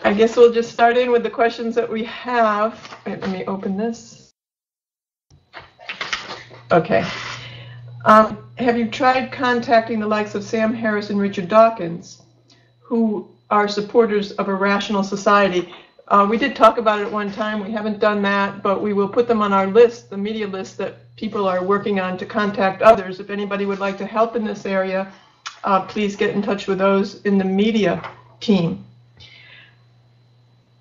I guess we'll just start in with the questions that we have. Wait, let me open this. Okay. Have you tried contacting the likes of Sam Harris and Richard Dawkins, who are supporters of a rational society? We did talk about it at one time. We haven't done that, but we will put them on our list, the media list that people are working on to contact others. If anybody would like to help in this area, please get in touch with those in the media team.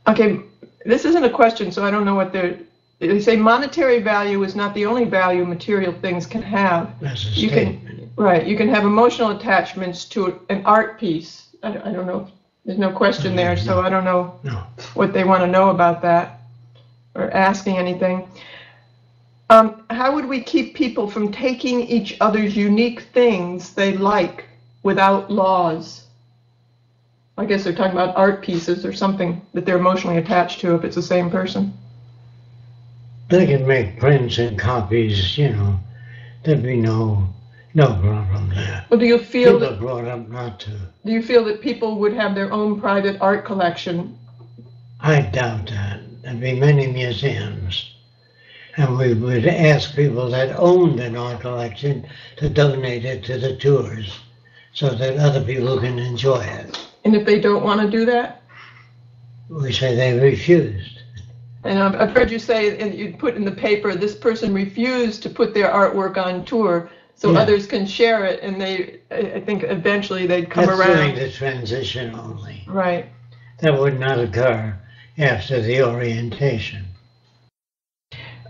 Okay, this isn't a question, so I don't know what they say. Monetary value is not the only value material things can have. That's a statement. Right, you can have emotional attachments to an art piece. I don't know. There's no question there, so I don't know what they want to know about that or asking anything. How would we keep people from taking each other's unique things they like without laws? I guess they're talking about art pieces or something that they're emotionally attached to if it's the same person. They can make prints and copies, you know. There'd be no problem there. Well, do you feel people are brought up not to? Do you feel that people would have their own private art collection? I doubt that. There'd be many museums. And we would ask people that owned an art collection to donate it to the tours so that other people can enjoy it. And if they don't want to do that? We say they refused. And I've heard you say, and you put in the paper, this person refused to put their artwork on tour so others can share it, and I think eventually they'd come around. That's during the transition only. Right. That would not occur after the orientation.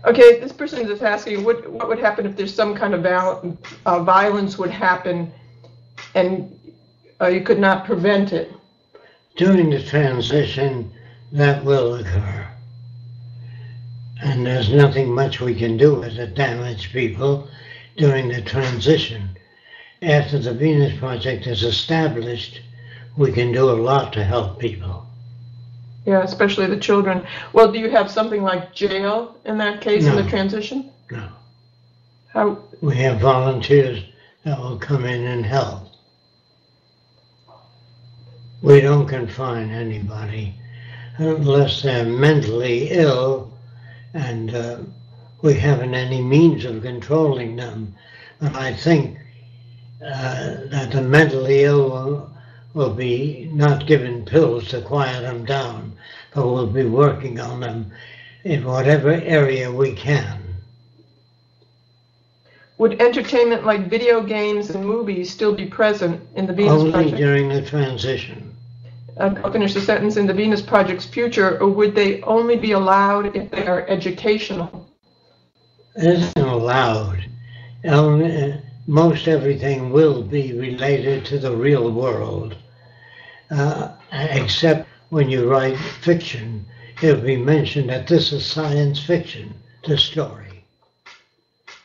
Okay, this person is asking, what would happen if there's some kind of violence would happen and you could not prevent it? During the transition, that will occur. And there's nothing much we can do with the damaged people during the transition. After the Venus Project is established, we can do a lot to help people. Yeah, especially the children. Well, do you have something like jail in that case in the transition? No. How? We have volunteers that will come in and help. We don't confine anybody unless they're mentally ill and we haven't any means of controlling them. And I think that the mentally ill will be not given pills to quiet them down, but we'll be working on them in whatever area we can. Would entertainment like video games and movies still be present in the Venus Only Project? Only during the transition. I'll finish the sentence. In the Venus Project's future, or would they only be allowed if they are educational? It isn't allowed. Most everything will be related to the real world, except when you write fiction. It'll be mentioned that this is science fiction, the story.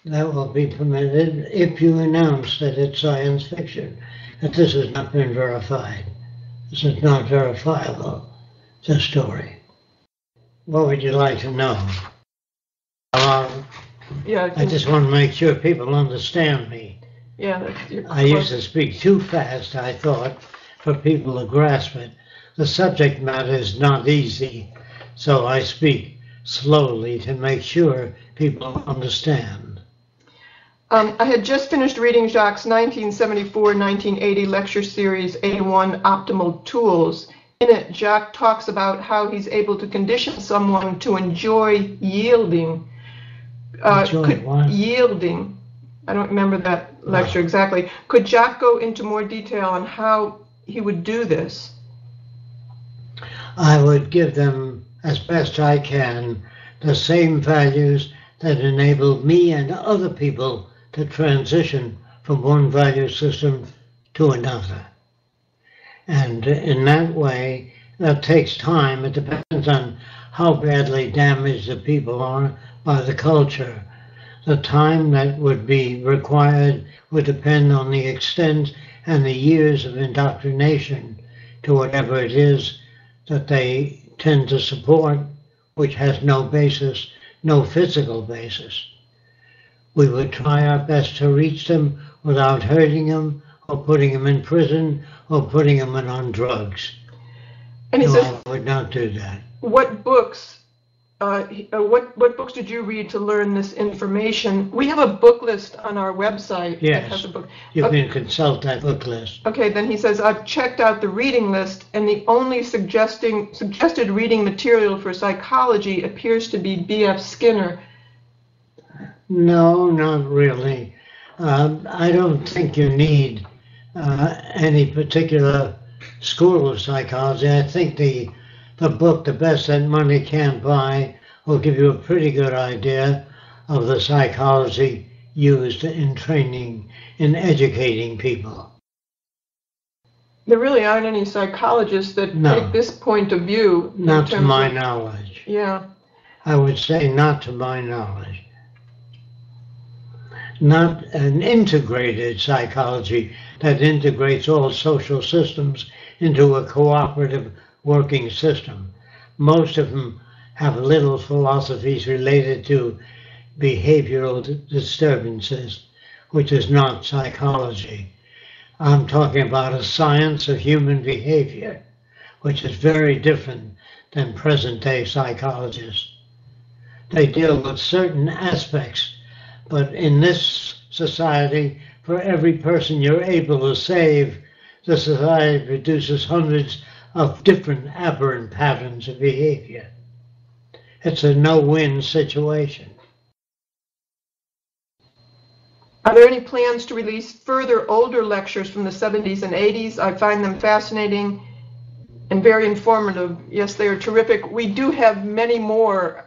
That will be permitted if you announce that it's science fiction, that this has not been verified. This is not verifiable, the story. What would you like to know? Yeah, I just want to make sure people understand me. Yeah, I used to speak too fast, I thought, for people to grasp it. The subject matter is not easy, so I speak slowly to make sure people understand. I had just finished reading Jacque's 1974-1980 lecture series, A1 Optimal Tools. In it, Jacque talks about how he's able to condition someone to enjoy yielding. Yielding. I don't remember that lecture exactly. Could Jacque go into more detail on how he would do this? I would give them, as best I can, the same values that enable me and other people to transition from one value system to another. And in that way, that takes time. It depends on how badly damaged the people are by the culture. The time that would be required would depend on the extent and the years of indoctrination to whatever it is that they tend to support, which has no basis, no physical basis. We would try our best to reach them without hurting them or putting them in prison or putting them on drugs. And he No, says, I would not do that. what books, what books did you read to learn this information? We have a book list on our website that has Yes, a book. you Okay. can consult that book list. Okay, then he says, I've checked out the reading list, and the only suggested reading material for psychology appears to be B.F. Skinner. No, not really. I don't think you need any particular school of psychology. I think the book, The Best That Money Can't Buy, will give you a pretty good idea of the psychology used in training, in educating people. There really aren't any psychologists that No. take this point of view. Not to my knowledge. Yeah. I would say not to my knowledge. Not an integrated psychology that integrates all social systems into a cooperative working system. Most of them have little philosophies related to behavioral disturbances, which is not psychology. I'm talking about a science of human behavior, which is very different than present-day psychologists. They deal with certain aspects, but in this society, for every person you're able to save, the society produces hundreds of different aberrant patterns of behavior. It's a no-win situation. Are there any plans to release further older lectures from the 70s and 80s? I find them fascinating and very informative. Yes, they are terrific. We do have many more.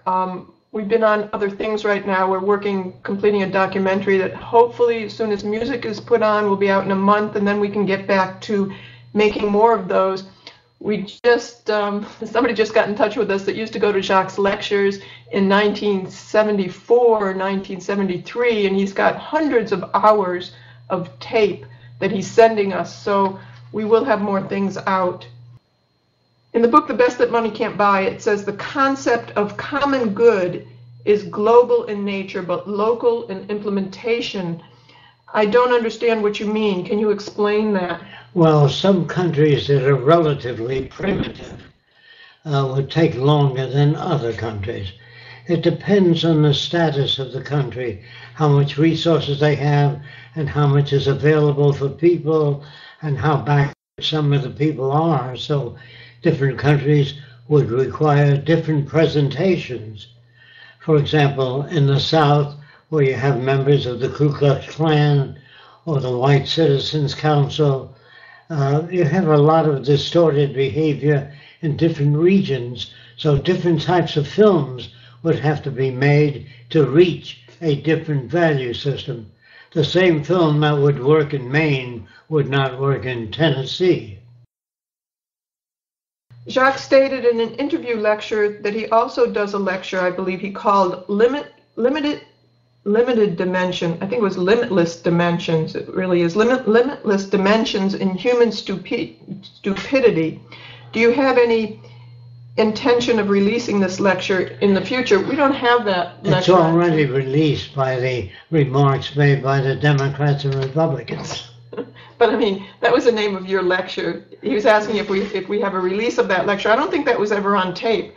We've been on other things right now. We're completing a documentary that hopefully as soon as music is put on will be out in a month, and then we can get back to making more of those. We just, somebody just got in touch with us that used to go to Jacque's lectures in 1974 or 1973, and he's got hundreds of hours of tape that he's sending us, so we will have more things out. In the book, The Best That Money Can't Buy, it says the concept of common good is global in nature, but local in implementation. I don't understand what you mean. Can you explain that? Well, some countries that are relatively primitive would take longer than other countries. It depends on the status of the country, how much resources they have, and how much is available for people, and how backward some of the people are. So different countries would require different presentations. For example, in the South, where you have members of the Ku Klux Klan or the White Citizens Council, you have a lot of distorted behavior in different regions, so different types of films would have to be made to reach a different value system. The same film that would work in Maine would not work in Tennessee. Jacque stated in an interview lecture that he also does a lecture, I believe he called Limited Dimension. I think it was Limitless Dimensions. It really is Limitless Dimensions in Human Stupidity. Do you have any intention of releasing this lecture in the future? We don't have that lecture. It's already released by the remarks made by the Democrats and Republicans. But I mean, that was the name of your lecture. He was asking if we have a release of that lecture. I don't think that was ever on tape.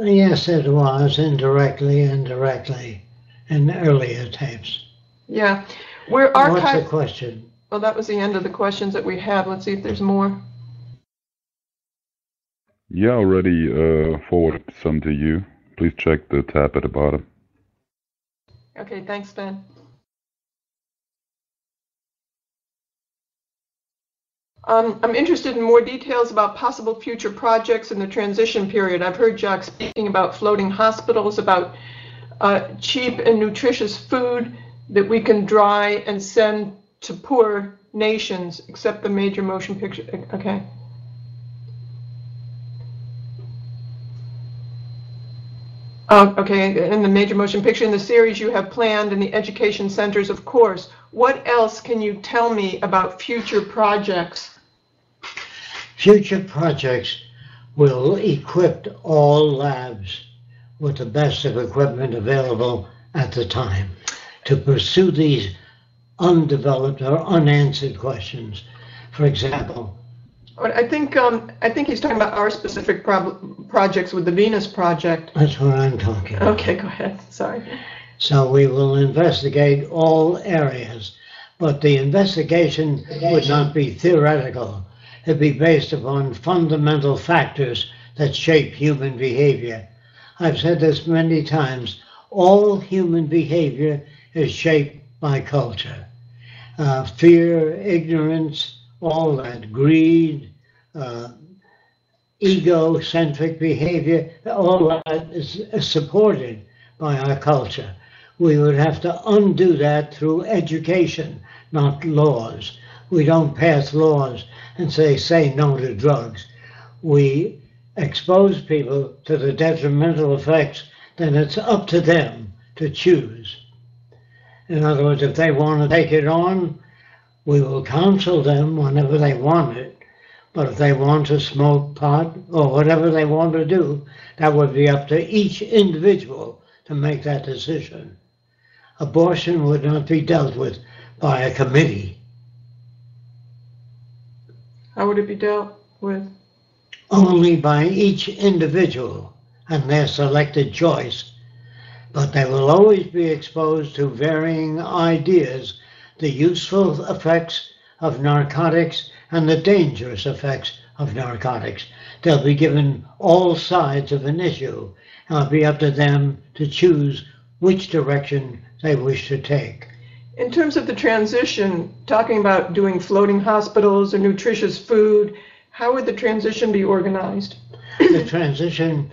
Yes, it was, indirectly, in earlier tapes. Yeah. We're archived. What's the question? Well, that was the end of the questions that we have. Let's see if there's more. Yeah, I already forwarded some to you. Please check the tab at the bottom. Okay, thanks, Ben. I'm interested in more details about possible future projects in the transition period. I've heard Jacque speaking about floating hospitals, about cheap and nutritious food that we can dry and send to poor nations, except the major motion picture. Okay. Okay, in the major motion picture, in the series you have planned, in the education centers, of course. What else can you tell me about future projects? Future projects will equip all labs with the best of equipment available at the time to pursue these undeveloped or unanswered questions. For example, I think he's talking about our specific projects with the Venus Project. That's what I'm talking about. Okay, go ahead. Sorry. So we will investigate all areas, but the investigation would not be theoretical. It'd be based upon fundamental factors that shape human behavior. I've said this many times. All human behavior is shaped by culture. Fear, ignorance, all that, greed, egocentric behavior, all that is supported by our culture. We would have to undo that through education, not laws. We don't pass laws and say no to drugs. We expose people to the detrimental effects, then it's up to them to choose. In other words, if they want to take it on, we will counsel them whenever they want it. But if they want to smoke pot or whatever they want to do, that would be up to each individual to make that decision. Abortion would not be dealt with by a committee. How would it be dealt with? Only by each individual and their selected choice. But they will always be exposed to varying ideas, the useful effects of narcotics and the dangerous effects of narcotics. They'll be given all sides of an issue, and it'll be up to them to choose which direction they wish to take. In terms of the transition, talking about doing floating hospitals or nutritious food, how would the transition be organized? The transition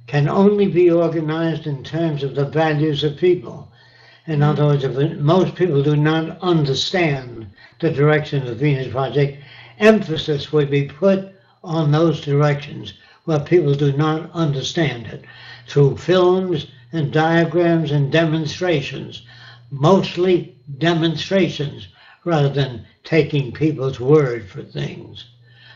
can only be organized in terms of the values of people. In other words, if most people do not understand the direction of the Venus Project, emphasis would be put on those directions where people do not understand it, through films and diagrams and demonstrations, mostly demonstrations rather than taking people's word for things.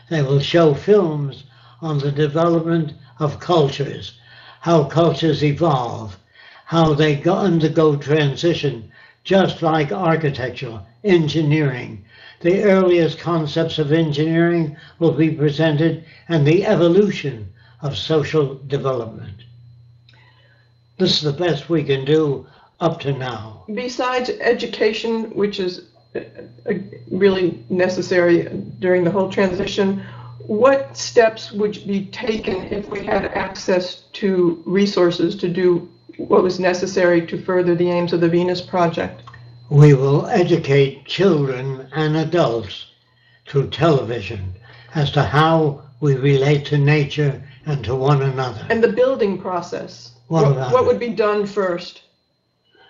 They will show films on the development of cultures, how cultures evolve, how they undergo transition, just like architecture, engineering. The earliest concepts of engineering will be presented and the evolution of social development. This is the best we can do up to now. Besides education, which is really necessary during the whole transition, what steps would be taken if we had access to resources to do what was necessary to further the aims of the Venus Project? We will educate children and adults through television as to how we relate to nature and to one another. And the building process, what would be done first?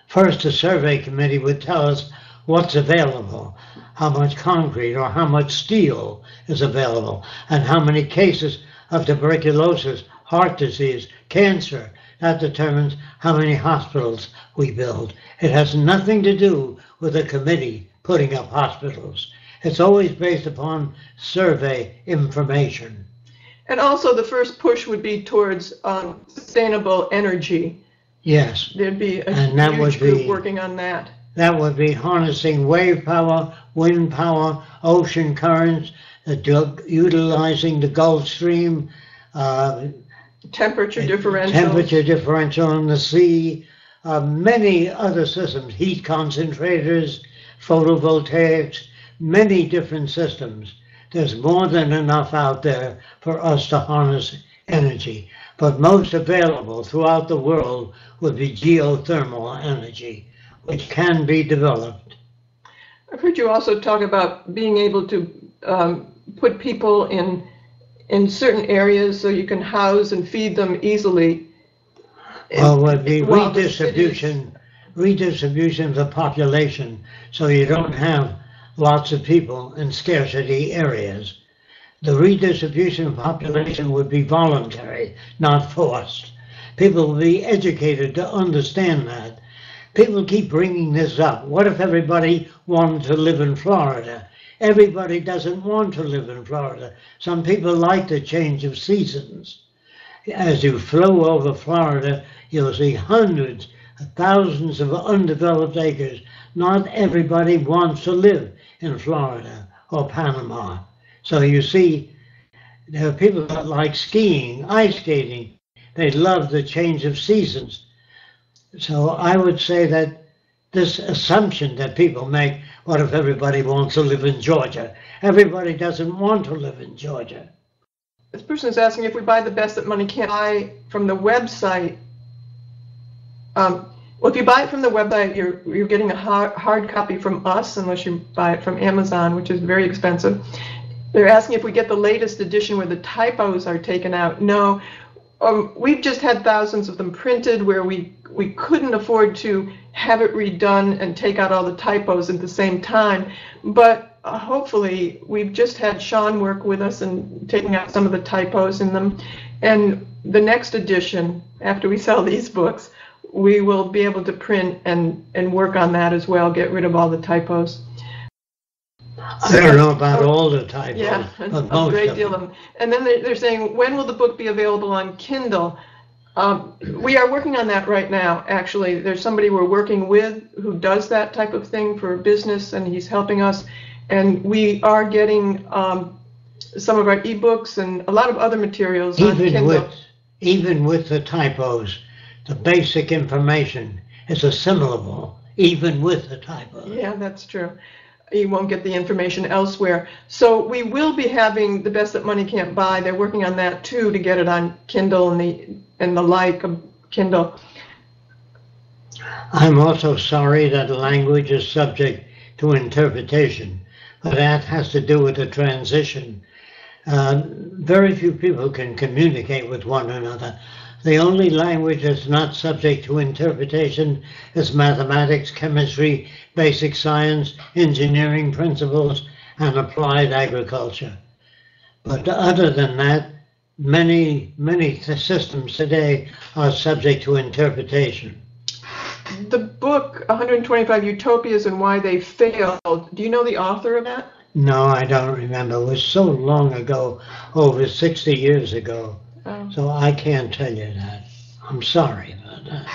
First, a survey committee would tell us what's available, how much concrete or how much steel is available, and how many cases of tuberculosis, heart disease, cancer. That determines how many hospitals we build. It has nothing to do with a committee putting up hospitals. It's always based upon survey information. And also the first push would be towards sustainable energy. Yes. There'd be a huge group working on that. That would be harnessing wave power, wind power, ocean currents, utilizing the Gulf Stream, temperature differential in the sea, many other systems, heat concentrators, photovoltaics, many different systems. There's more than enough out there for us to harness energy. But most available throughout the world would be geothermal energy, which can be developed. I've heard you also talk about being able to put people in certain areas so you can house and feed them easily. Well, would be redistribution of the population, so you don't have lots of people in scarcity areas. The redistribution of population would be voluntary, not forced. People will be educated to understand that. People keep bringing this up. What if everybody wanted to live in Florida? Everybody doesn't want to live in Florida. Some people like the change of seasons. As you flow over Florida, you'll see hundreds of thousands of undeveloped acres. Not everybody wants to live in Florida or Panama. So you see, There are people that like skiing, ice skating. They love the change of seasons. So I would say that this assumption that people make, what if everybody wants to live in Georgia? Everybody doesn't want to live in Georgia. This person is asking if we buy the best that money can't buy from the website. Well, if you buy it from the website, you're getting a hard copy from us, unless you buy it from Amazon, which is very expensive. They're asking if we get the latest edition where the typos are taken out. No, we've just had thousands of them printed where we couldn't afford to have it redone and take out all the typos at the same time. But hopefully, we've just had Sean work with us and taking out some of the typos in them. And the next edition, after we sell these books, we will be able to print and work on that as well, get rid of all the typos. I don't know about all the typos, yeah, but a great deal of them. And then they're saying, when will the book be available on Kindle? We are working on that right now, actually. There's somebody we're working with who does that type of thing for business, and he's helping us. And we are getting some of our ebooks and a lot of other materials on Kindle. Even with the typos, the basic information is assimilable, even with the typos. Yeah, that's true. You won't get the information elsewhere. So we will be having the best that money can't buy. They're working on that too, to get it on Kindle and the like of Kindle. I'm also sorry that language is subject to interpretation, but that has to do with the transition. Very few people can communicate with one another. The only language that's not subject to interpretation is mathematics, chemistry, basic science, engineering principles, and applied agriculture. But other than that, many systems today are subject to interpretation. The book, 125 Utopias and Why They Failed, do you know the author of that? No, I don't remember. It was so long ago, over 60 years ago. Oh. So I can't tell you that. I'm sorry about that.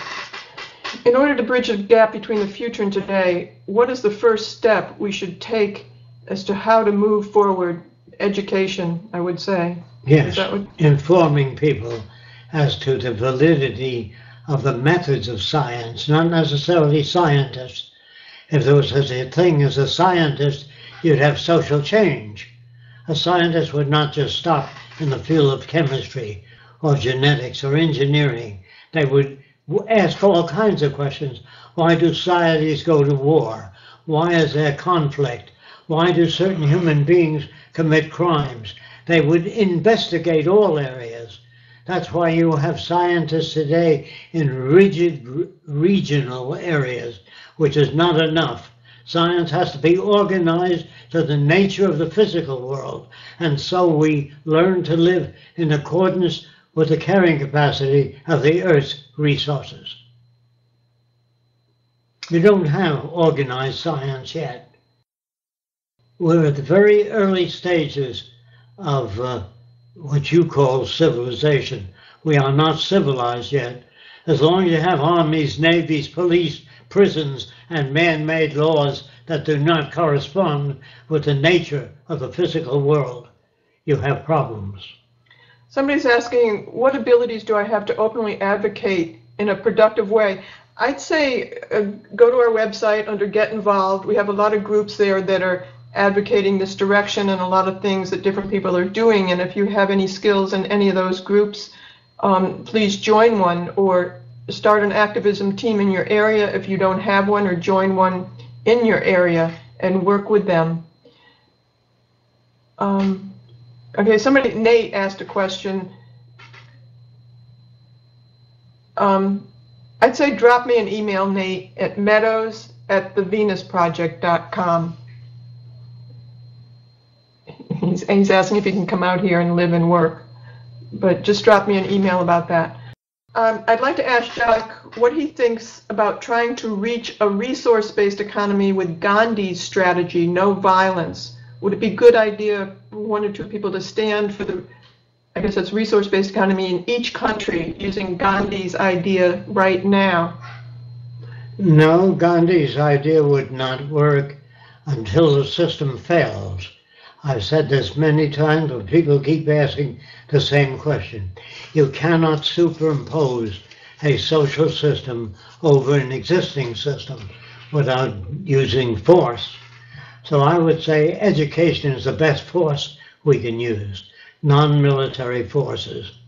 In order to bridge a gap between the future and today, what is the first step we should take as to how to move forward? Education, I would say. Yes, informing people as to the validity of the methods of science, not necessarily scientists. If there was such a thing as a scientist, you'd have social change. A scientist would not just stop in the field of chemistry or genetics or engineering. They would ask all kinds of questions. Why do societies go to war? Why is there conflict? Why do certain human beings commit crimes? They would investigate all areas. That's why you have scientists today in rigid regional areas, which is not enough. Science has to be organized to the nature of the physical world, and so we learn to live in accordance with the carrying capacity of the Earth's resources. You don't have organized science yet. We're at the very early stages of what you call civilization. We are not civilized yet. As long as you have armies, navies, police, prisons, and man-made laws that do not correspond with the nature of the physical world, you have problems. Somebody's asking, what abilities do I have to openly advocate in a productive way? I'd say go to our website under Get Involved. We have a lot of groups there that are advocating this direction and a lot of things that different people are doing. And if you have any skills in any of those groups, please join one or start an activism team in your area if you don't have one, or join one in your area and work with them. Okay, Nate asked a question. I'd say drop me an email, Nate, at meadows@thevenusproject.com. He's asking if he can come out here and live and work, but just drop me an email about that. I'd like to ask Jacque what he thinks about trying to reach a resource-based economy with Gandhi's strategy, no violence. Would it be a good idea for one or two people to stand for the, I guess it's resource-based economy in each country using Gandhi's idea right now? No, Gandhi's idea would not work until the system fails. I've said this many times, but people keep asking the same question. You cannot superimpose a social system over an existing system without using force. So I would say education is the best force we can use, non-military forces.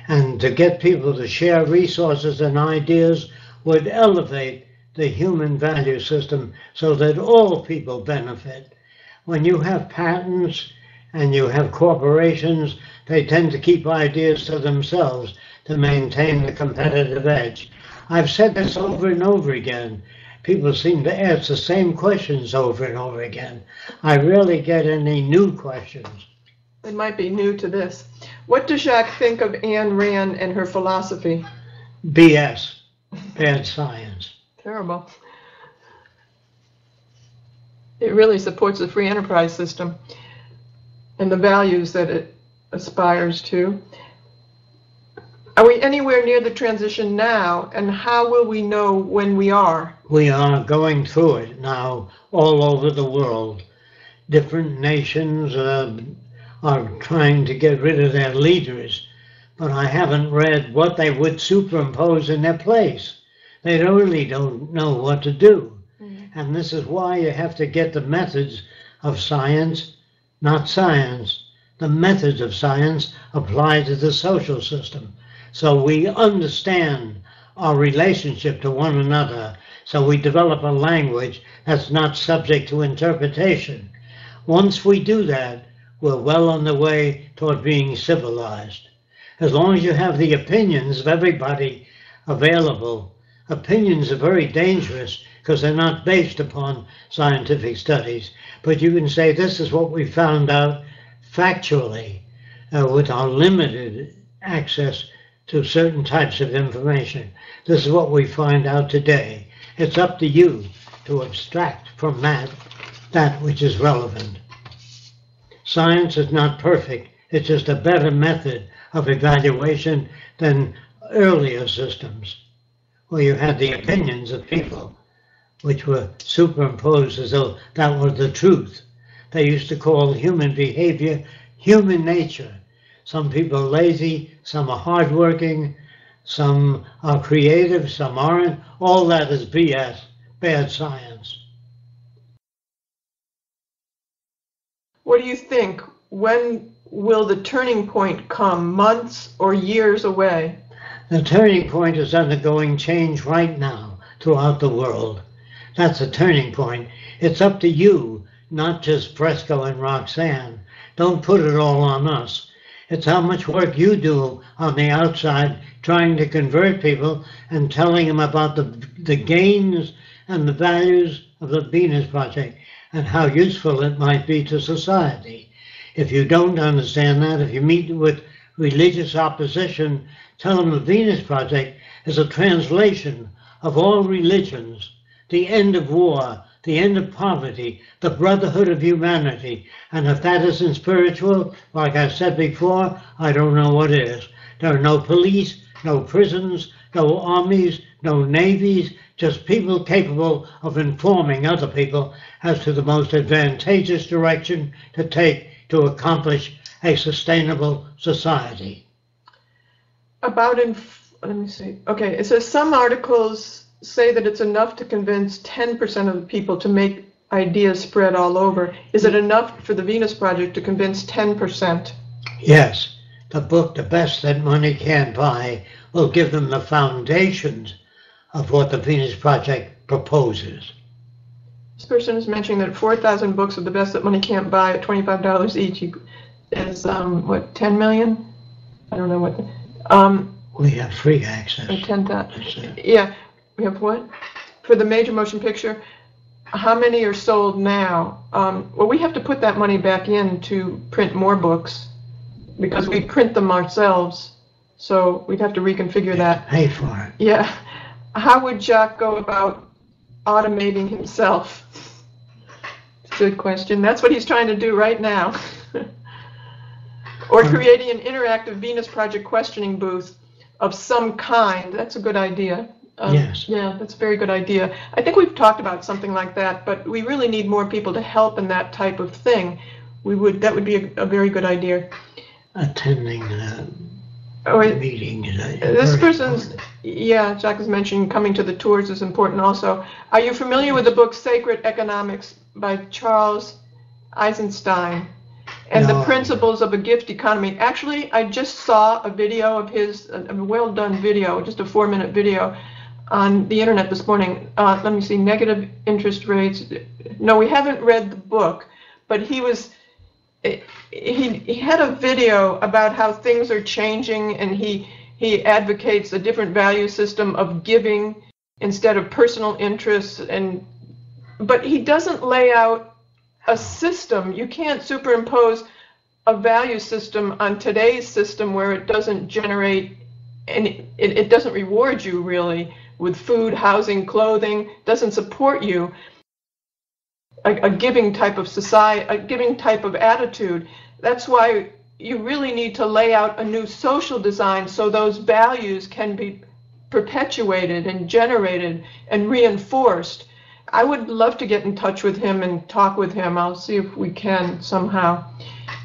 And to get people to share resources and ideas would elevate the human value system so that all people benefit. When you have patents and you have corporations, they tend to keep ideas to themselves to maintain the competitive edge. I've said this over and over again. People seem to ask the same questions over and over again. I rarely get any new questions. It might be new to this. What does Jacque think of Ayn Rand and her philosophy? BS, bad science. Terrible. It really supports the free enterprise system and the values that it aspires to. Are we anywhere near the transition now, and how will we know when we are? We are going through it now all over the world. Different nations are trying to get rid of their leaders, but I haven't read what they would superimpose in their place. They really don't know what to do. And this is why you have to get the methods of science, not science. The methods of science apply to the social system. So we understand our relationship to one another. So we develop a language that's not subject to interpretation. Once we do that, we're well on the way toward being civilized. As long as you have the opinions of everybody available, opinions are very dangerous because they're not based upon scientific studies. But you can say, this is what we found out factually with our limited access to certain types of information. This is what we find out today. It's up to you to abstract from that which is relevant. Science is not perfect. It's just a better method of evaluation than earlier systems, where you had the opinions of people, which were superimposed as though that was the truth. They used to call human behavior human nature. Some people are lazy, some are hardworking, some are creative, some aren't. All that is BS, bad science. What do you think? When will the turning point come? Months or years away? The turning point is undergoing change right now throughout the world. That's a turning point. It's up to you, not just Fresco and Roxanne. Don't put it all on us. It's how much work you do on the outside trying to convert people and telling them about the gains and the values of the Venus Project and how useful it might be to society. If you don't understand that, if you meet with religious opposition, tell them the Venus Project is a translation of all religions, the end of war, the end of poverty, the brotherhood of humanity. And if that isn't spiritual, like I said before, I don't know what is. There are no police, no prisons, no armies, no navies, just people capable of informing other people as to the most advantageous direction to take to accomplish a sustainable society. Let me see. Okay, it says some articles say that it's enough to convince 10% of the people to make ideas spread all over. Is it enough for the Venus Project to convince 10%? Yes. The book, The Best That Money Can't Buy, will give them the foundations of what the Venus Project proposes. This person is mentioning that 4,000 books of The Best That Money Can't Buy at $25 each is, what, 10 million? I don't know what. We have free access. 10,000. Yeah. We have what? For the major motion picture, how many are sold now? Well, we have to put that money back in to print more books because we print them ourselves. So we'd have to reconfigure that. Pay for it. Yeah. How would Jacque go about automating himself? Good question. That's what he's trying to do right now. Or creating an interactive Venus Project questioning booth of some kind. That's a good idea. Yes. Yeah, that's a very good idea. I think we've talked about something like that, but we really need more people to help in that type of thing. that would be a very good idea. Attending the meeting. This person's, yeah, Jacque is mentioning coming to the tours is important also. Are you familiar with the book Sacred Economics by Charles Eisenstein and the Principles of a Gift Economy? Actually, I just saw a video of his, a well-done video, just a 4-minute video on the internet this morning. Let me see, negative interest rates. No, we haven't read the book, but he had a video about how things are changing, and he advocates a different value system of giving instead of personal interests, but he doesn't lay out a system. You can't superimpose a value system on today's system where it doesn't generate any, it doesn't reward you really with food, housing, clothing, doesn't support you. A giving type of society, a giving type of attitude. That's why you really need to lay out a new social design so those values can be perpetuated and generated and reinforced. I would love to get in touch with him and talk with him. I'll see if we can somehow.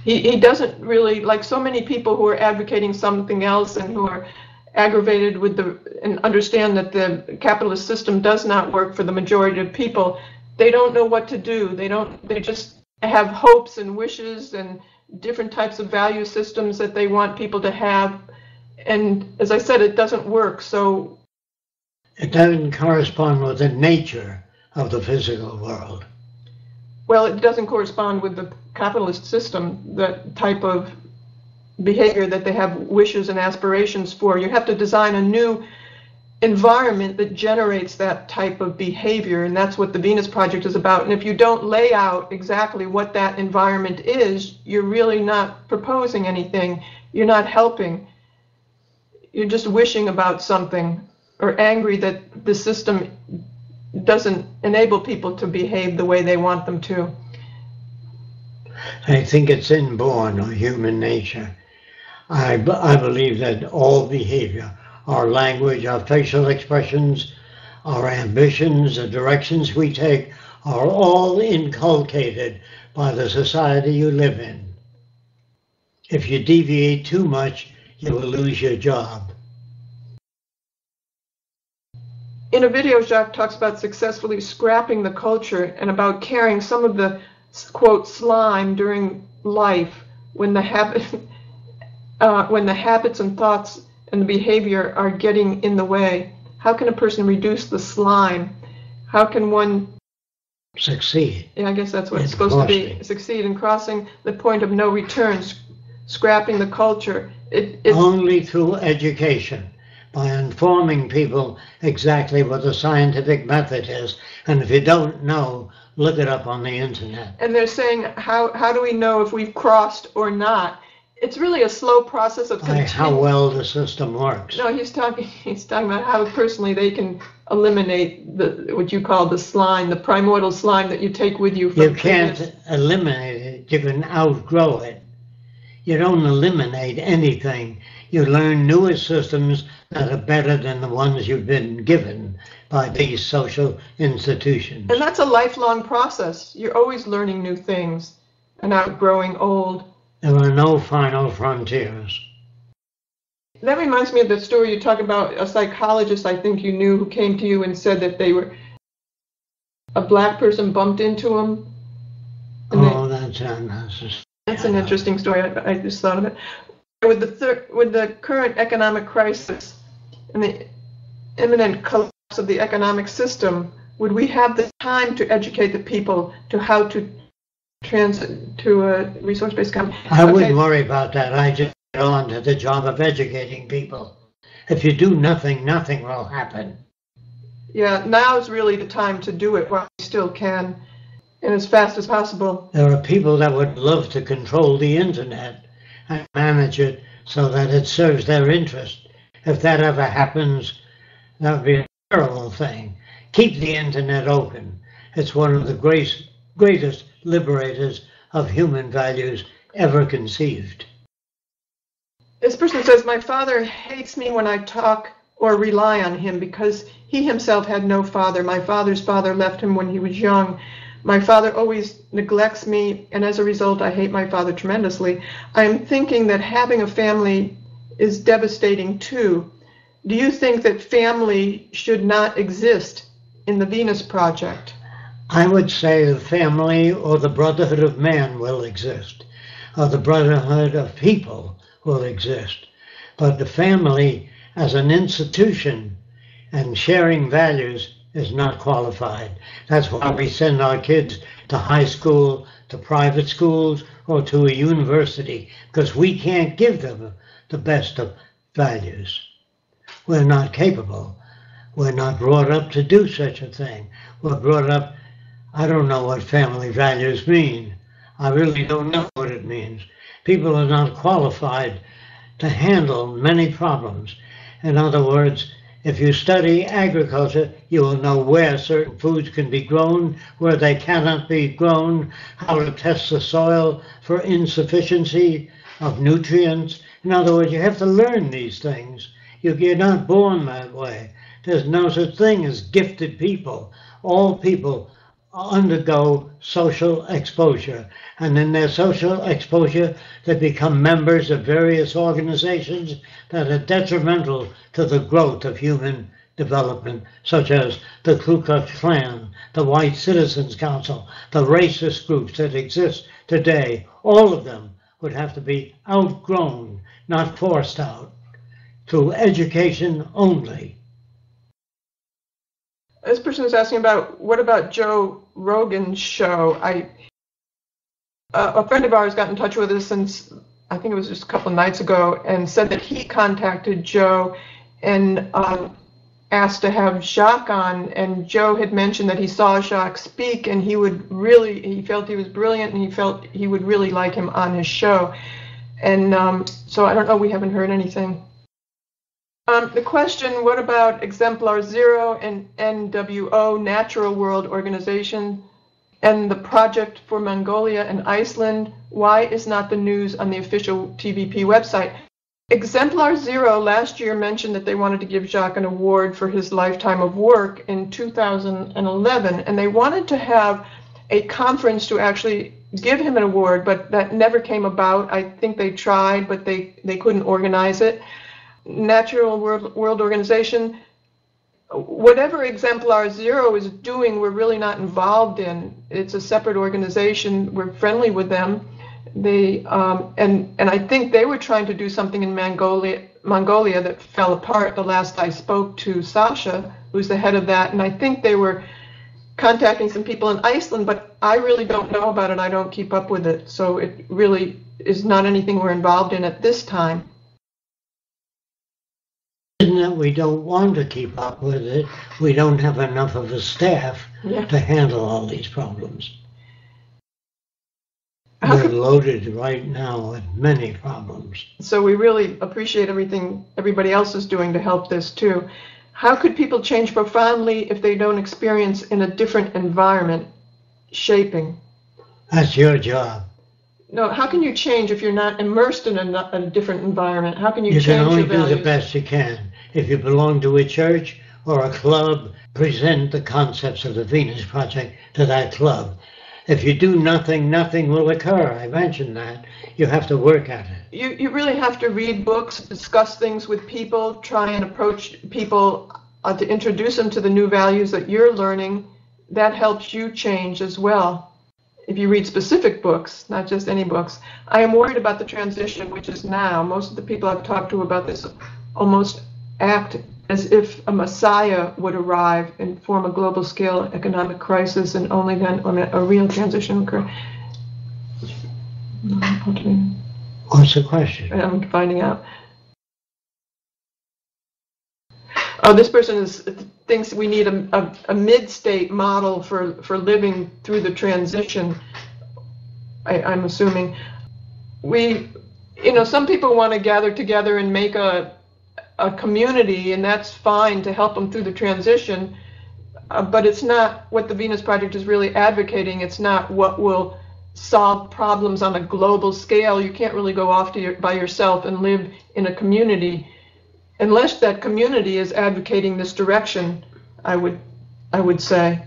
He doesn't really, like so many people who are advocating something else and who are aggravated with and understand that the capitalist system does not work for the majority of people. They don't know what to do. They just have hopes and wishes and different types of value systems that they want people to have. And as I said, it doesn't work. So it doesn't correspond with the nature of the physical world. Well, it doesn't correspond with the capitalist system, that type of behavior that they have wishes and aspirations for. You have to design a new environment that generates that type of behavior, and that's what the Venus Project is about. And if you don't lay out exactly what that environment is, you're really not proposing anything. You're not helping. You're just wishing about something or angry that the system doesn't enable people to behave the way they want them to. I think it's inborn or human nature. I believe that all behavior, our language, our facial expressions, our ambitions, the directions we take are all inculcated by the society you live in. If you deviate too much, you will lose your job. In a video, Jacque talks about successfully scrapping the culture and about carrying some of the, quote, slime during life when the habits and thoughts and the behavior are getting in the way. How can a person reduce the slime? How can one succeed? Yeah, I guess that's what it's supposed to be. Succeed in crossing the point of no return, scrapping the culture. It's only through education, by informing people exactly what the scientific method is. And if you don't know, look it up on the internet. And they're saying, how do we know if we've crossed or not? It's really a slow process of how well the system works. No, he's talking about how personally they can eliminate what you call the slime, the primordial slime that you take with you. You can't eliminate it, you can outgrow it. You don't eliminate anything. You learn newer systems that are better than the ones you've been given by these social institutions. And that's a lifelong process. You're always learning new things and outgrowing old. There are no final frontiers. That reminds me of the story you talk about, a psychologist I think you knew who came to you and said that a black person bumped into him. That's an interesting story. I just thought of it. With the current economic crisis and the imminent collapse of the economic system, would we have the time to educate the people to how to transit to a resource-based economy? I wouldn't worry about that. I just get on to the job of educating people. If you do nothing, nothing will happen. Yeah, now's really the time to do it while we still can, and as fast as possible. There are people that would love to control the internet and manage it so that it serves their interest. If that ever happens, that would be a terrible thing. Keep the internet open. It's one of the greatest liberators of human values ever conceived. This person says, my father hates me when I talk or rely on him because he himself had no father. My father's father left him when he was young. My father always neglects me, and as a result, I hate my father tremendously. I'm thinking that having a family is devastating too. Do you think that family should not exist in the Venus Project? I would say the family or the brotherhood of man will exist, or the brotherhood of people will exist. But the family as an institution and sharing values is not qualified. That's why we send our kids to high school, to private schools, or to a university, because we can't give them the best of values. We're not capable. We're not brought up to do such a thing. We're brought up, I don't know what family values mean. I really don't know what it means. People are not qualified to handle many problems. In other words, if you study agriculture, you will know where certain foods can be grown, where they cannot be grown, how to test the soil for insufficiency of nutrients. In other words, you have to learn these things. You're not born that way. There's no such thing as gifted people. All people undergo social exposure, and in their social exposure they become members of various organizations that are detrimental to the growth of human development, such as the Ku Klux Klan, the White Citizens Council, the racist groups that exist today. All of them would have to be outgrown, not forced out, through education only. This person is asking about, what about Joe Rogan's show? A friend of ours got in touch with us since, I think it was just a couple of nights ago, and said that he contacted Joe and asked to have Jacque on, and Joe had mentioned that he saw Jacque speak and he felt he was brilliant, and he felt he would really like him on his show. And so I don't know, we haven't heard anything. The question, what about Exemplar Zero and NWO, Natural World Organization, and the project for Mongolia and Iceland? Why is not the news on the official TVP website? Exemplar Zero last year mentioned that they wanted to give Jacque an award for his lifetime of work in 2011, and they wanted to have a conference to actually give him an award, but that never came about. I think they tried, but they couldn't organize it. Natural World Organization, whatever Exemplar Zero is doing, we're really not involved in. It's a separate organization. We're friendly with them. They and I think they were trying to do something in Mongolia that fell apart the last I spoke to Sasha, who's the head of that, and I think they were contacting some people in Iceland, but I really don't know about it. I don't keep up with it, so it really is not anything we're involved in at this time. Isn't that we don't want to keep up with it? We don't have enough of a staff to handle all these problems. We're loaded right now with many problems. So we really appreciate everything everybody else is doing to help this too. How could people change profoundly if they don't experience in a different environment? Shaping. That's your job. No, how can you change if you're not immersed in a different environment? How can you change your values? You can only do the best you can. If you belong to a church or a club, present the concepts of the Venus Project to that club. If you do nothing, nothing will occur. I mentioned that. You have to work at it. You really have to read books, discuss things with people, try and approach people to introduce them to the new values that you're learning. That helps you change as well. If you read specific books, not just any books. I am worried about the transition, which is now. Most of the people I've talked to about this almost act as if a messiah would arrive and form a global scale economic crisis, and only then a real transition occur. What's the question? I'm finding out. Oh, this person thinks we need a mid-state model for living through the transition. I'm assuming. Some people want to gather together and make a community, and that's fine to help them through the transition, but it's not what the Venus Project is really advocating. It's not what will solve problems on a global scale. You can't really go off by yourself and live in a community unless that community is advocating this direction, I would say.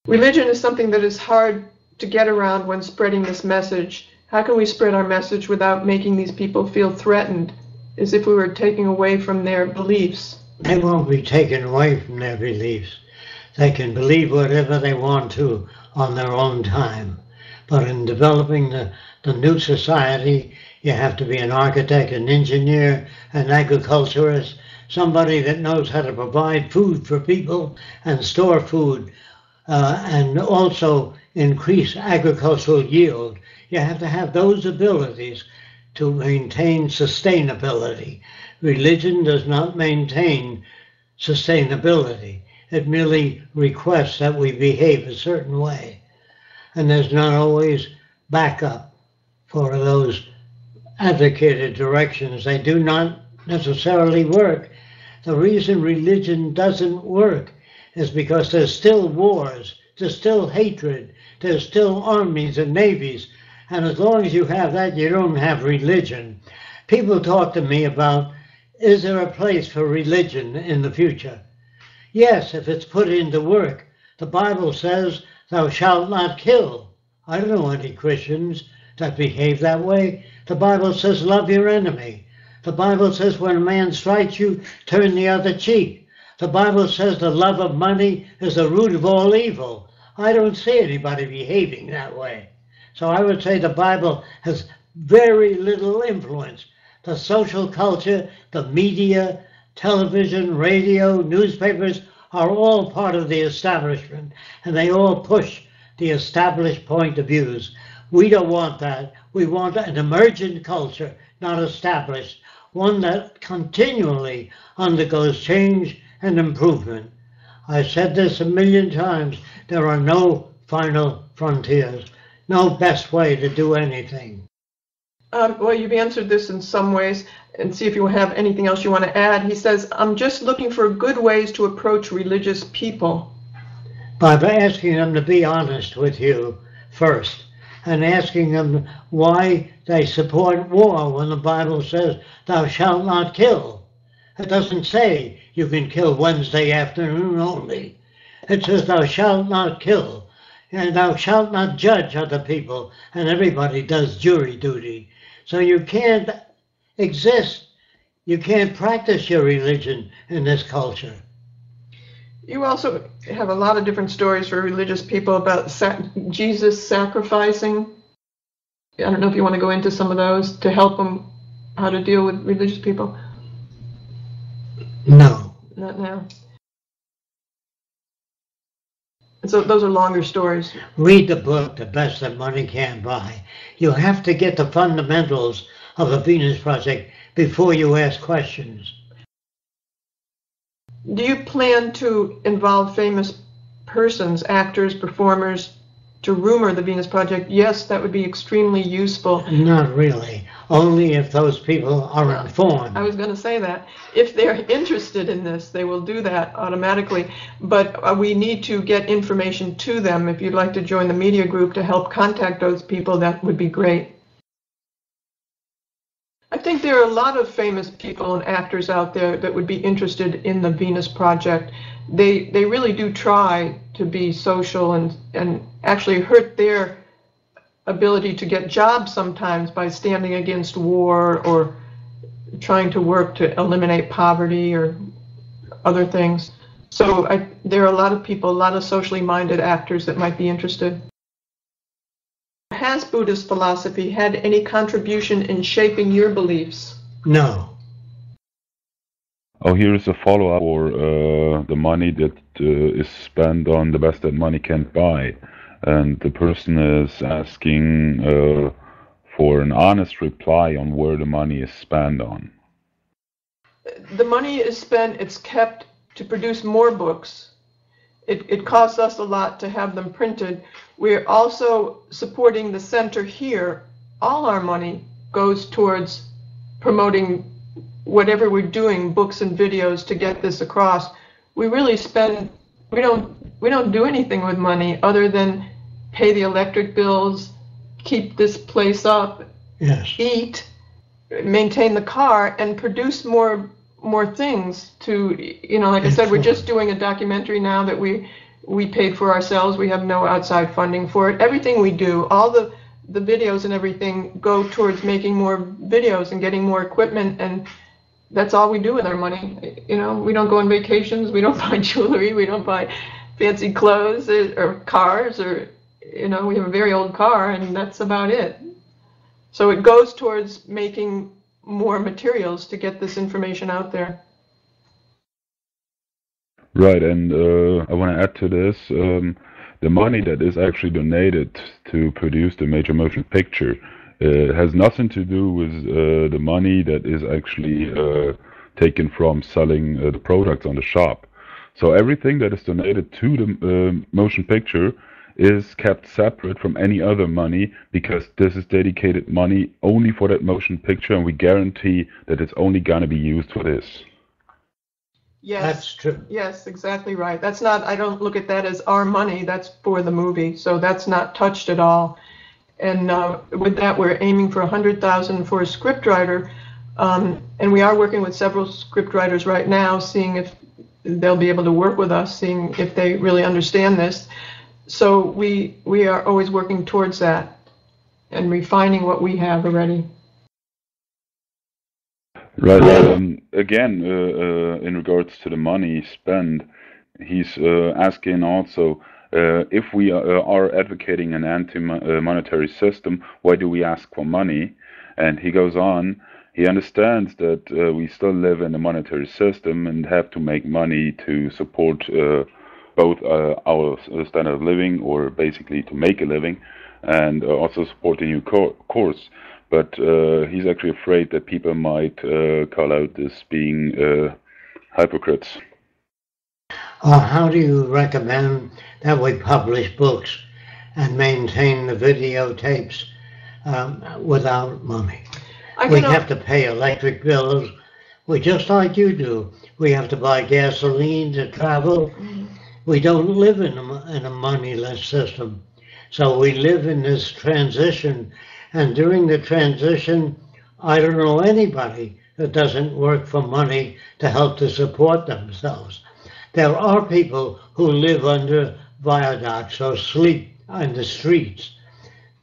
Religion is something that is hard to get around when spreading this message. How can we spread our message without making these people feel threatened, as if we were taking away from their beliefs? They won't be taken away from their beliefs. They can believe whatever they want to on their own time. But in developing the new society, you have to be an architect, an engineer, an agriculturist, somebody that knows how to provide food for people and store food, and also increase agricultural yield. You have to have those abilities to maintain sustainability. Religion does not maintain sustainability. It merely requests that we behave a certain way. And there's not always backup for those advocated directions. They do not necessarily work. The reason religion doesn't work is because there's still wars, there's still hatred, there's still armies and navies. And as long as you have that, you don't have religion. People talk to me about, is there a place for religion in the future? Yes, if it's put into work. The Bible says, thou shalt not kill. I don't know any Christians that behave that way. The Bible says, love your enemy. The Bible says, when a man strikes you, turn the other cheek. The Bible says the love of money is the root of all evil. I don't see anybody behaving that way. So I would say the Bible has very little influence. The social culture, the media, television, radio, newspapers are all part of the establishment, and they all push the established point of views. We don't want that. We want an emergent culture, not established, one that continually undergoes change and improvement. I've said this a million times. There are no final frontiers, no best way to do anything. Well, you've answered this in some ways, and see if you have anything else you want to add. He says, I'm just looking for good ways to approach religious people. By asking them to be honest with you first, and asking them why they support war when the Bible says, thou shalt not kill. It doesn't say you can kill Wednesday afternoon only. It says, thou shalt not kill, and thou shalt not judge other people, and everybody does jury duty. So you can't exist, you can't practice your religion in this culture. You also have a lot of different stories for religious people about Jesus sacrificing. I don't know if you want to go into some of those to help them how to deal with religious people. No. Not now. And so those are longer stories. Read the book, The Best That Money Can't Buy. You have to get the fundamentals of the Venus Project before you ask questions. Do you plan to involve famous persons, actors, performers, to rumor the Venus Project? Yes, that would be extremely useful. Not really. Only if those people are informed. I was going to say that. If they're interested in this, they will do that automatically. But we need to get information to them. If you'd like to join the media group to help contact those people, that would be great. I think there are a lot of famous people and actors out there that would be interested in the Venus Project. They really do try to be social and actually hurt their ability to get jobs sometimes by standing against war or trying to work to eliminate poverty or other things. So there are a lot of people, a lot of socially minded actors that might be interested. Has Buddhist philosophy had any contribution in shaping your beliefs? No. Oh, here's a follow-up for the money that is spent on the best that money can't buy. And the person is asking for an honest reply on where the money is spent on. The money is spent, it's kept to produce more books. It costs us a lot to have them printed. We're also supporting the center here. All our money goes towards promoting whatever we're doing, books and videos, to get this across. We really spend, we don't do anything with money other than pay the electric bills, keep this place up, Yes. eat, maintain the car, and produce more things to, like I said, we're just doing a documentary now that we we paid for ourselves. We have no outside funding for it. Everything we do, all the videos and everything go towards making more videos and getting more equipment, and that's all we do with our money. You know, we don't go on vacations, we don't buy jewelry, we don't buy fancy clothes or cars, or, you know, we have a very old car, and that's about it. So it goes towards making more materials to get this information out there. Right, and I want to add to this, the money that is actually donated to produce the major motion picture has nothing to do with the money that is actually taken from selling the products on the shop. So everything that is donated to the motion picture is kept separate from any other money, because this is dedicated money only for that motion picture, and we guarantee that it's only going to be used for this. Yes, that's true. Yes, exactly right. That's not, I don't look at that as our money, that's for the movie, so that's not touched at all. And with that, we're aiming for $100,000 for a scriptwriter, and we are working with several scriptwriters right now, seeing if they'll be able to work with us, seeing if they really understand this. So we are always working towards that and refining what we have already. Right. Again, in regards to the money spent, he's asking also, if we are advocating an anti-monetary system, why do we ask for money? And he goes on, he understands that we still live in a monetary system and have to make money to support both our standard of living, or basically to make a living, and also support a new course. But he's actually afraid that people might call out this being hypocrites. How do you recommend that we publish books and maintain the videotapes without money? We have to pay electric bills. We just like you do. We have to buy gasoline to travel. We don't live in a moneyless system. So we live in this transition. And during the transition, I don't know anybody that doesn't work for money to help to support themselves. There are people who live under viaducts or sleep on the streets.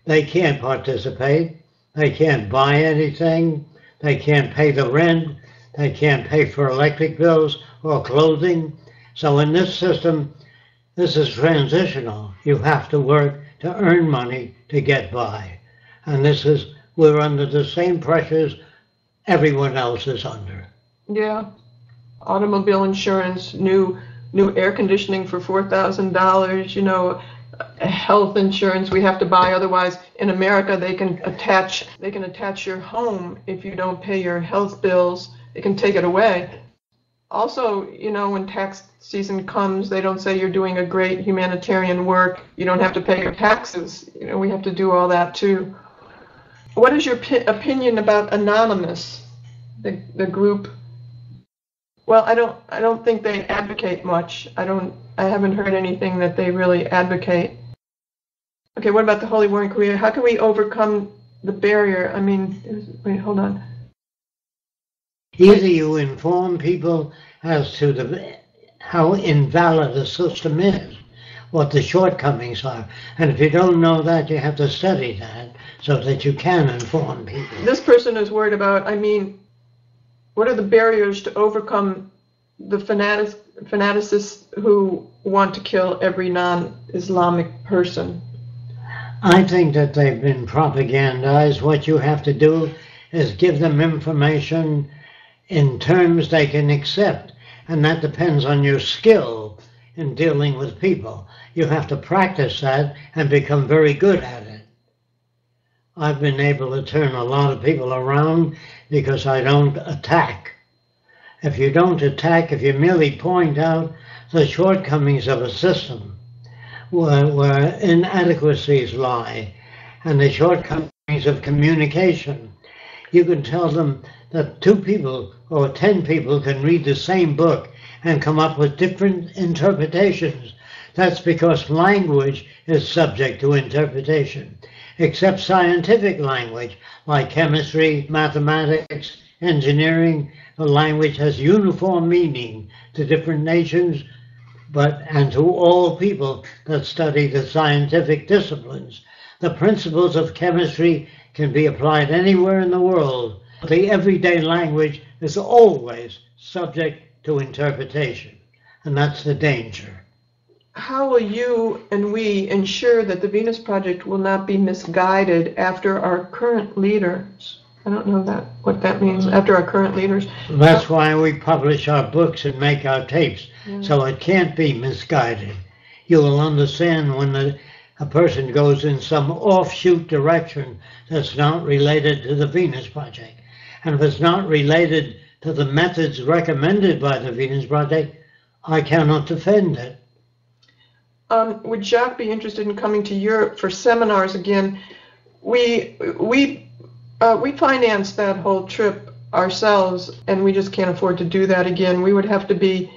They can't participate. They can't buy anything. They can't pay the rent. They can't pay for electric bills or clothing. So in this system, this is transitional. You have to work to earn money to get by. And we're under the same pressures everyone else is under. Yeah. Automobile insurance, new air conditioning for $4,000, you know, health insurance we have to buy. Otherwise, in America, they can attach your home if you don't pay your health bills. They can take it away. Also, you know, when tax season comes, they don't say you're doing a great humanitarian work. You don't have to pay your taxes. You know, we have to do all that too. What is your opinion about Anonymous, the group? Well, I don't think they advocate much. I haven't heard anything that they really advocate. Okay, what about the Holy War in Korea? How can we overcome the barrier? I mean, wait, hold on. Either you inform people as to how invalid the system is, what the shortcomings are. And if you don't know that, you have to study that so that you can inform people. This person is worried about, I mean, what are the barriers to overcome the fanaticists who want to kill every non-Islamic person? I think that they've been propagandized. What you have to do is give them information in terms they can accept. And that depends on your skill in dealing with people. You have to practice that and become very good at it. I've been able to turn a lot of people around because I don't attack. If you don't attack, if you merely point out the shortcomings of a system where inadequacies lie and the shortcomings of communication, you can tell them that 2 people or 10 people can read the same book and come up with different interpretations. That's because language is subject to interpretation. Except scientific language, like chemistry, mathematics, engineering, the language has uniform meaning to different nations, and to all people that study the scientific disciplines. The principles of chemistry can be applied anywhere in the world. The everyday language is always subject to interpretation, and that's the danger. How will you and we ensure that the Venus Project will not be misguided after our current leaders? I don't know what that means, after our current leaders. That's why we publish our books and make our tapes, so it can't be misguided. You will understand when a person goes in some offshoot direction that's not related to the Venus Project. And if it's not related to the methods recommended by the Venus Project, I cannot defend it. Would Jacque be interested in coming to Europe for seminars again? We financed that whole trip ourselves, and we just can't afford to do that again. We would have to be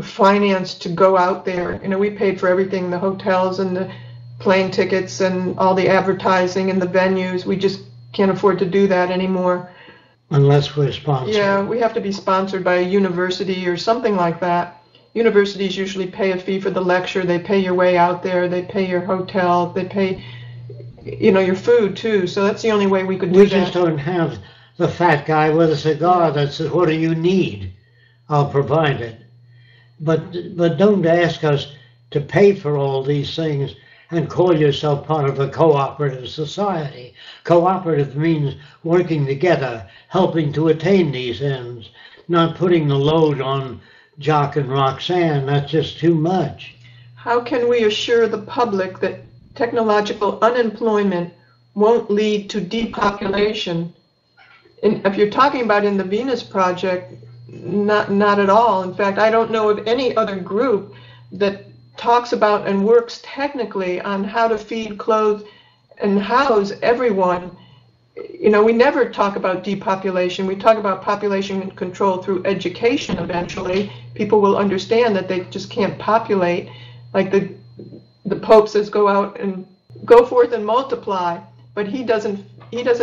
financed to go out there. You know, we paid for everything, the hotels and the plane tickets and all the advertising and the venues. We just can't afford to do that anymore. Unless we're sponsored. Yeah, we have to be sponsored by a university or something like that. Universities usually pay a fee for the lecture. They pay your way out there. They pay your hotel. They pay, you know, your food too. So that's the only way we could do that. We just don't have the fat guy with a cigar that says, "What do you need? I'll provide it." But don't ask us to pay for all these things and call yourself part of a cooperative society. Cooperative means working together, helping to attain these ends, not putting the load on Jacque and Roxanne. That's just too much. How can we assure the public that technological unemployment won't lead to depopulation? And if you're talking about in the Venus Project, not at all. In fact, I don't know of any other group that talks about and works technically on how to feed, clothe, and house everyone. You know, we never talk about depopulation. We talk about population control through education eventually. People will understand that they just can't populate. Like the Pope says, go out and go forth and multiply, but he doesn't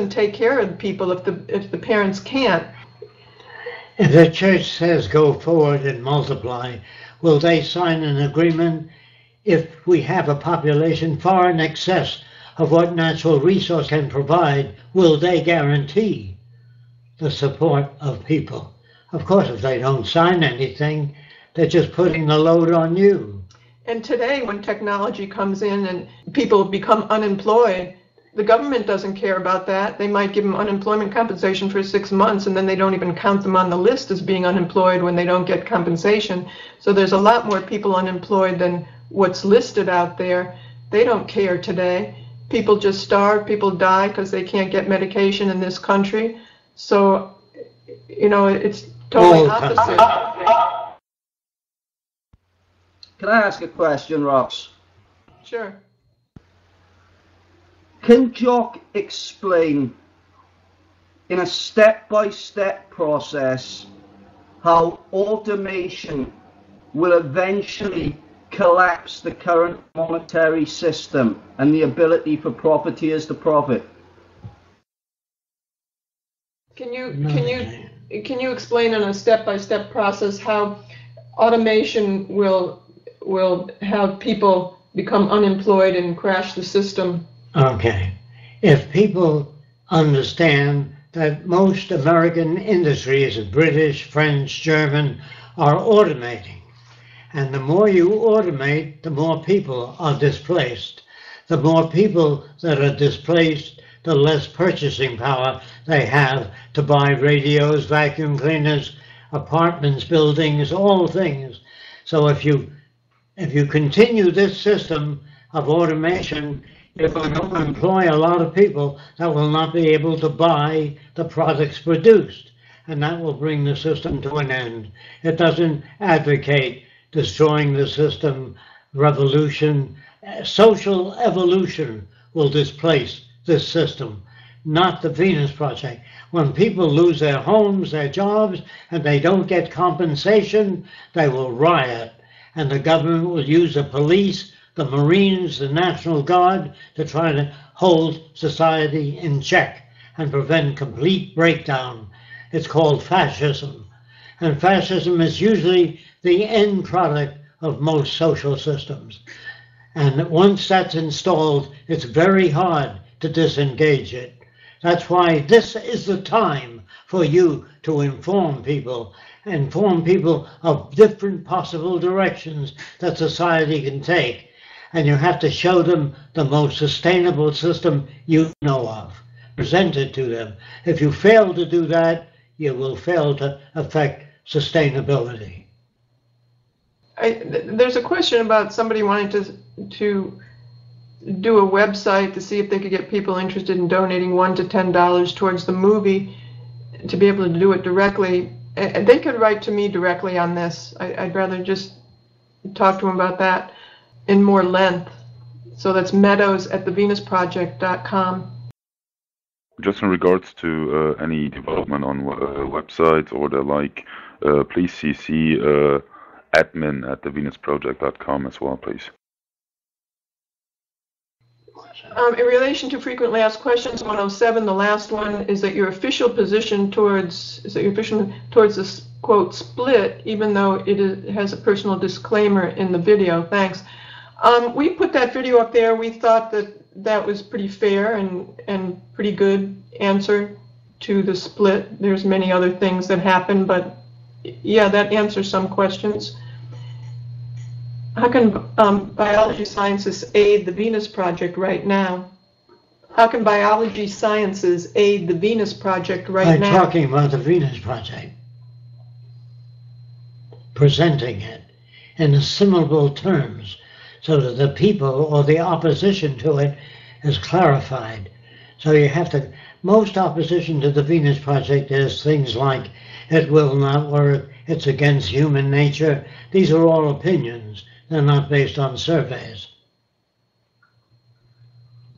take care of the people if the parents can't. If the church says go forward and multiply, will they sign an agreement if we have a population far in excess of what natural resource can provide? Will they guarantee the support of people? Of course, if they don't sign anything, they're just putting the load on you. And today, when technology comes in and people become unemployed, the government doesn't care about that. They might give them unemployment compensation for 6 months, and then they don't even count them on the list as being unemployed when they don't get compensation. So there's a lot more people unemployed than what's listed out there. They don't care today. People just starve, people die because they can't get medication in this country. So, you know, it's totally opposite. Can I ask a question, Rox? Sure. Can Jacque explain in a step-by-step process how automation will eventually collapse the current monetary system and the ability for propertiers to profit? Can you explain in a step-by-step process how automation will have people become unemployed and crash the system? Okay. If people understand that most American industries, British, French, German, are automating, and the more you automate, the more people are displaced. The more people that are displaced, the less purchasing power they have to buy radios, vacuum cleaners, apartments, buildings, all things. So if you continue this system of automation, you're going to employ a lot of people that will not be able to buy the products produced, and that will bring the system to an end. It doesn't advocate destroying the system, revolution. Social evolution will displace this system, not the Venus Project. When people lose their homes, their jobs, and they don't get compensation, they will riot, and the government will use the police, the Marines, the National Guard to try to hold society in check and prevent complete breakdown. It's called fascism. And fascism is usually the end product of most social systems. And once that's installed, it's very hard to disengage it. That's why this is the time for you to inform people of different possible directions that society can take. And you have to show them the most sustainable system you know of. Present it to them. If you fail to do that, you will fail to affect sustainability. There's a question about somebody wanting to do a website to see if they could get people interested in donating $1 to $10 towards the movie, to be able to do it directly. And they could write to me directly on this. I'd rather just talk to them about that in more length. So that's Meadows at thevenusproject.com. Just in regards to any development on websites or the like, please CC admin at thevenusproject.com as well, please. In relation to frequently asked questions, 107, the last one is that your official position towards this quote split, even though it has a personal disclaimer in the video. Thanks. We put that video up there. We thought that was pretty fair and pretty good answer to the split. There's many other things that happen, but yeah, that answers some questions. How can biology sciences aid the Venus Project right now? How can biology sciences aid the Venus Project right now? By talking about the Venus Project, presenting it in assimilable terms so that the people or the opposition to it is clarified. So you have to, most opposition to the Venus Project is things like, it will not work, it's against human nature. These are all opinions. They're not based on surveys.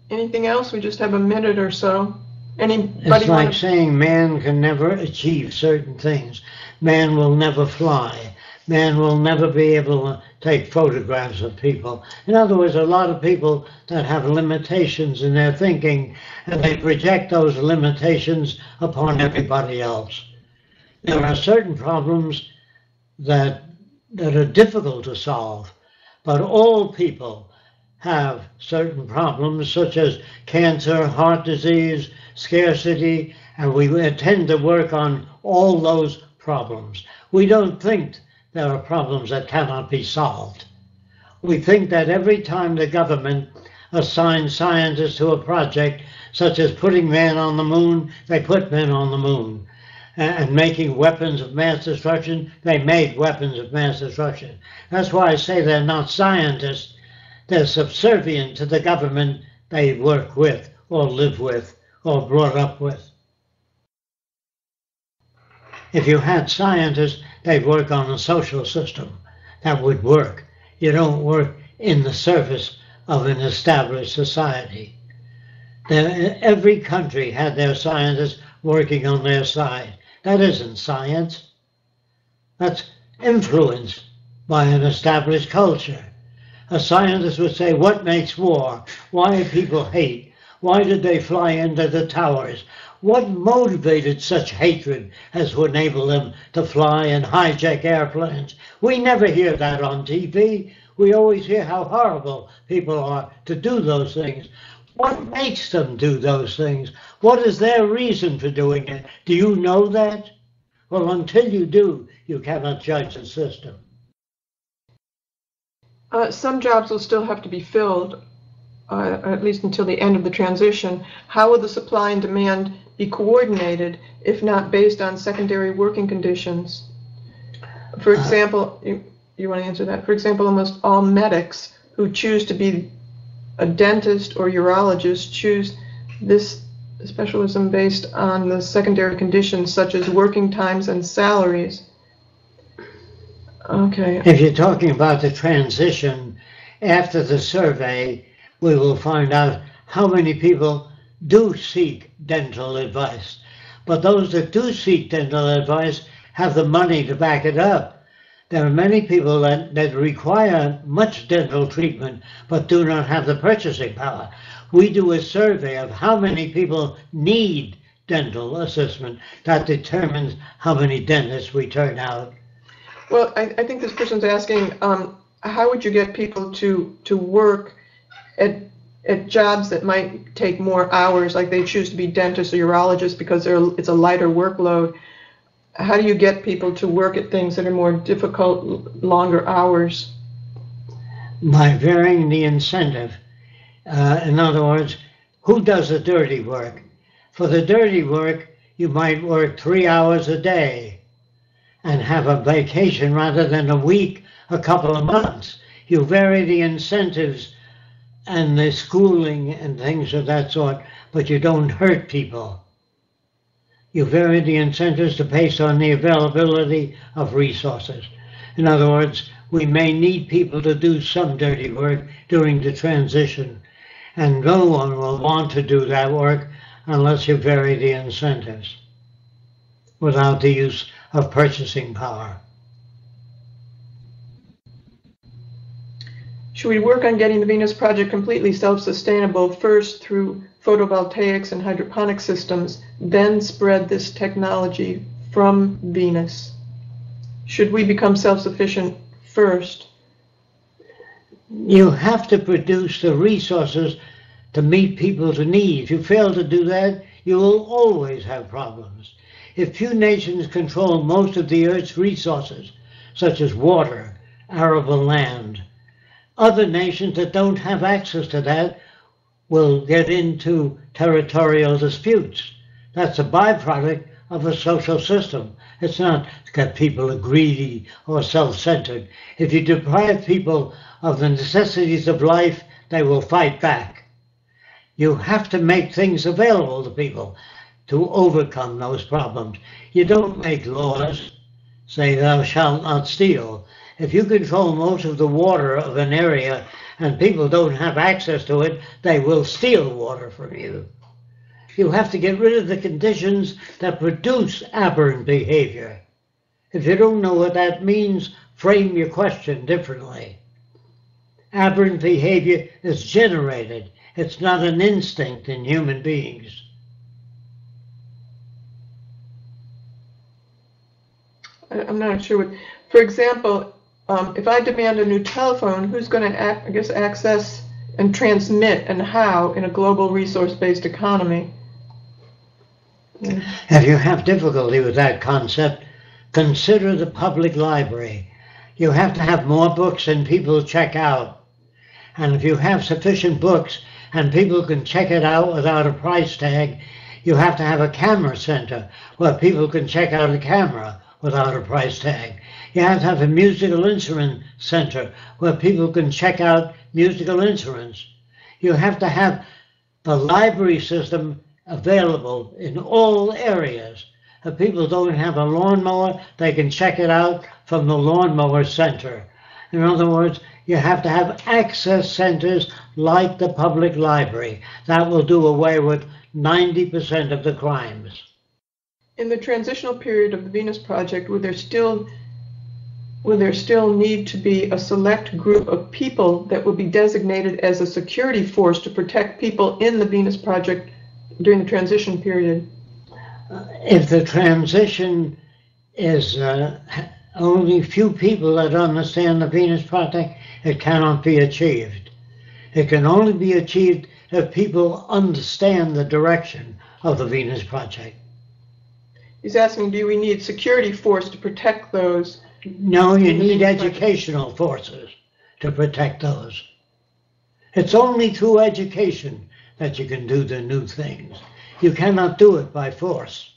Anything else? We just have a minute or so. It's like saying man can never achieve certain things. Man will never fly. Man will never be able to take photographs of people. In other words, a lot of people that have limitations in their thinking, and they project those limitations upon everybody else. There are certain problems that are difficult to solve, but all people have certain problems such as cancer, heart disease, scarcity, and we tend to work on all those problems. We don't think there are problems that cannot be solved. We think that every time the government assigns scientists to a project, such as putting men on the moon, they put men on the moon. And making weapons of mass destruction, they made weapons of mass destruction. That's why I say they're not scientists. They're subservient to the government they work with, or live with, or brought up with. If you had scientists, they'd work on a social system that would work. You don't work in the service of an established society. Every country had their scientists working on their side. That isn't science. That's influenced by an established culture. A scientist would say, what makes war? Why do people hate? Why did they fly into the towers? What motivated such hatred as to enable them to fly and hijack airplanes? We never hear that on TV. We always hear how horrible people are to do those things. What makes them do those things? What is their reason for doing it? Do you know that? Well, until you do, you cannot judge the system. Some jobs will still have to be filled, at least until the end of the transition. How will the supply and demand be coordinated, if not based on secondary working conditions? For example, you want to answer that? For example, almost all medics who choose to be a dentist or urologist choose this specialism based on the secondary conditions such as working times and salaries. Okay. If you're talking about the transition, after the survey, we will find out how many people do seek dental advice. But those that do seek dental advice have the money to back it up. There are many people that require much dental treatment but do not have the purchasing power. We do a survey of how many people need dental assessment. That determines how many dentists we turn out. Well, I think this person's asking, how would you get people to work at jobs that might take more hours, like they choose to be dentists or urologists because it's a lighter workload? How do you get people to work at things that are more difficult, longer hours? By varying the incentive. In other words, who does the dirty work? For the dirty work, you might work 3 hours a day and have a vacation rather than a week, a couple of months. You vary the incentives and the schooling and things of that sort, but you don't hurt people. You vary the incentives based on the availability of resources. In other words, we may need people to do some dirty work during the transition, and no one will want to do that work unless you vary the incentives without the use of purchasing power. Should we work on getting the Venus Project completely self-sustainable first through photovoltaics and hydroponic systems, then spread this technology from Venus? Should we become self-sufficient first? You have to produce the resources to meet people's needs. If you fail to do that, you will always have problems. If few nations control most of the Earth's resources, such as water, arable land, other nations that don't have access to that will get into territorial disputes. That's a byproduct of a social system. It's not that people are greedy or self-centered. If you deprive people of the necessities of life, they will fight back. You have to make things available to people to overcome those problems. You don't make laws, say thou shalt not steal. If you control most of the water of an area and people don't have access to it, they will steal water from you. You have to get rid of the conditions that produce aberrant behavior. If you don't know what that means, frame your question differently. Aberrant behavior is generated. It's not an instinct in human beings. I'm not sure what, for example, if I demand a new telephone, who's going to, access and transmit, and how, in a global resource-based economy? If you have difficulty with that concept, consider the public library. You have to have more books than people check out. And if you have sufficient books and people can check it out without a price tag, you have to have a camera center where people can check out a camera without a price tag. You have to have a musical instrument center where people can check out musical instruments. You have to have the library system available in all areas. If people don't have a lawnmower, they can check it out from the lawnmower center. In other words, you have to have access centers like the public library. That will do away with 90% of the crimes. In the transitional period of the Venus Project, will there still need to be a select group of people that will be designated as a security force to protect people in the Venus Project during the transition period? If the transition is only few people that understand the Venus Project, it cannot be achieved. It can only be achieved if people understand the direction of the Venus Project. He's asking, do we need security force to protect those? No, you need educational forces to protect those. It's only through education that you can do the new things. You cannot do it by force.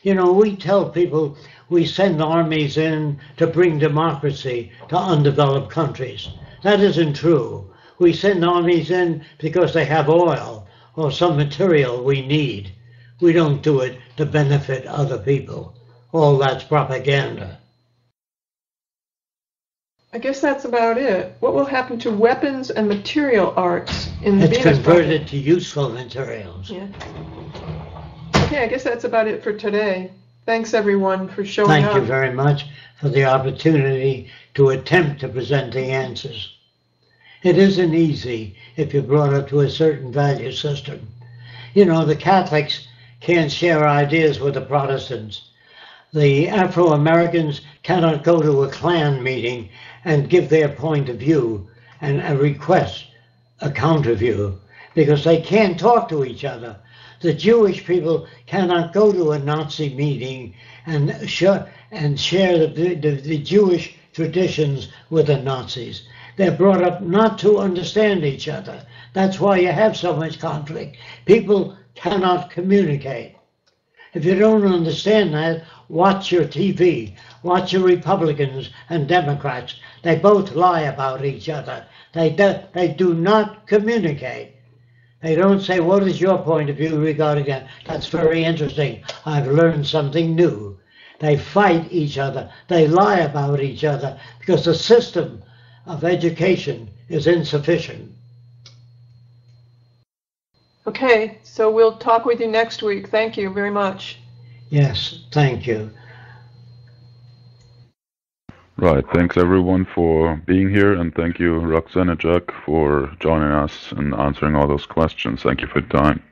You know, we tell people we send armies in to bring democracy to undeveloped countries. That isn't true. We send armies in because they have oil or some material we need. We don't do it to benefit other people. All that's propaganda. I guess that's about it. What will happen to weapons and material arts in the It's Venus converted Project? to useful materials. Yeah. Okay, I guess that's about it for today. Thanks everyone for showing up. Thank you very much for the opportunity to attempt to present the answers. It isn't easy if you're brought up to a certain value system. You know, the Catholics can't share ideas with the Protestants. The Afro-Americans cannot go to a Klan meeting and give their point of view and request a counter view because they can't talk to each other. The Jewish people cannot go to a Nazi meeting and share the Jewish traditions with the Nazis. They're brought up not to understand each other. That's why you have so much conflict. People cannot communicate. If you don't understand that, watch your TV. Watch your Republicans and Democrats. They both lie about each other. They do not communicate. They don't say, what is your point of view regarding that? That's very interesting. I've learned something new. They fight each other. They lie about each other because the system of education is insufficient. Okay, so we'll talk with you next week. Thank you very much. Yes, thank you. Right, thanks everyone for being here, and thank you Roxanne and Jacque for joining us and answering all those questions. Thank you for your time.